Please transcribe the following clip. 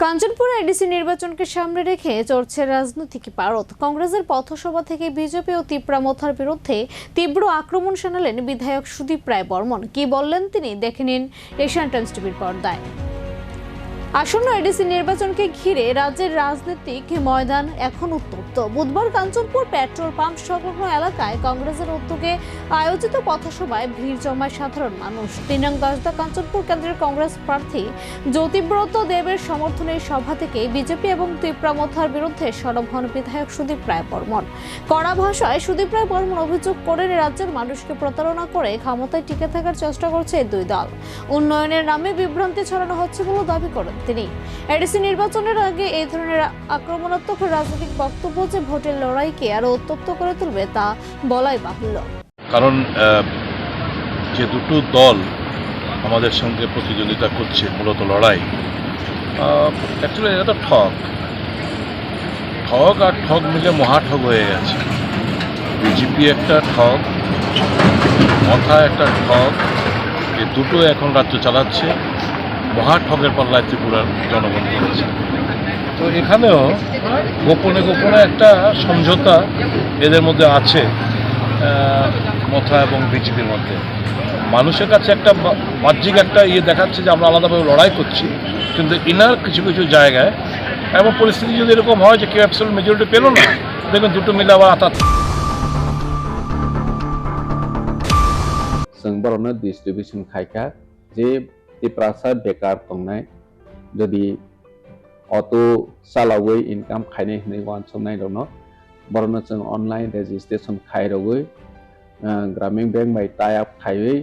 কাঞ্চনপুরে ADC নির্বাচনকে সামনে রেখে চলছে রাজনৈতিক পারদ। কংগ্রেসের পথসভা থেকে বিজেপি ও তীব্রামথার বিরুদ্ধে তীব্র আক্রমণ শানালেন বিধায়ক সুদীপ রায় বর্মন। কি বললেন তিনি দেখে নিন এশিয়ান টাইমস টিভির পর্দায়। আসন্ন এডিসি নির্বাচনকে ঘিরে রাজ্যের রাজনৈতিক ময়দান এখন উত্তপ্ত। বুধবার কাঞ্চনপুর পেট্রোল পাম্প সংলগ্ন এলাকায় কংগ্রেসের উদ্যোগে আয়োজিত পথসভায় ভিড় জমায় সাধারণ মানুষ। ৩ নং দশদা কাঞ্চনপুর কেন্দ্রের কংগ্রেস প্রার্থী জ্যোতিব্রত দেবের সমর্থনে সভা থেকে বিজেপি এবং তীব্রামথার বিরুদ্ধে সরব হন বিধায়ক সুদীপ রায় বর্মন। কড়া ভাষায় সুদীপ রায় বর্মন অভিযোগ করেন, রাজ্যের মানুষকে প্রতারণা করে ক্ষমতায় টিকে থাকার চেষ্টা করছে এই দুই দল। উন্নয়নের নামে বিভ্রান্তি ছড়ানো হচ্ছে বলে দাবি করেন তিনি। এডিসি নির্বাচনের আগে এই ধরনের আক্রমণাত্মক রাজনৈতিক বক্তব্য যে ভোটের লড়াইকে আরো উত্তপ্ত করে তুলবে তা বলাই বাহুল্য। কারণ যে দুটো দল আমাদের সঙ্গে প্রতিযোগিতা করছে, মূলত লড়াই, অ্যাকচুয়ালি এটা তো ঠগ আর ঠগ মিলে মহাঠগ হয়ে গেছে। বিজেপি একটা ঠগ, মথা একটা ঠগ, এই দুটো এখন রাজ্য চালাচ্ছে। মহাঠগের পাল্লায় ত্রিপুরার জনগণ করেছে। তো এখানেও গোপনে গোপনে একটা সমঝোতা এদের মধ্যে আছে, মথা এবং বিজেপির মধ্যে। মানুষের কাছে একটা বাহ্যিক একটা দেখাচ্ছে যে আমরা আলাদাভাবে লড়াই করছি, কিন্তু ইনার কিছু কিছু জায়গায় এবং পরিস্থিতি যদি এরকম হয় যে কেউ অ্যাবসলিউট মেজরিটি পেল না, দেখবেন দুটো মিলে আবার আতাত। जों बर'नो डिस्ट्रिबिउशन खायखा जे प्रासा बेकार तंनाय जदि अटो सालावै इनकाम खायनाय होननाय वानसनाय दङ बर'नो जों अनलाइन रेजिस्ट्रेशन खायरवै ग्रामीण बैंक बाय टाइ अप खायवै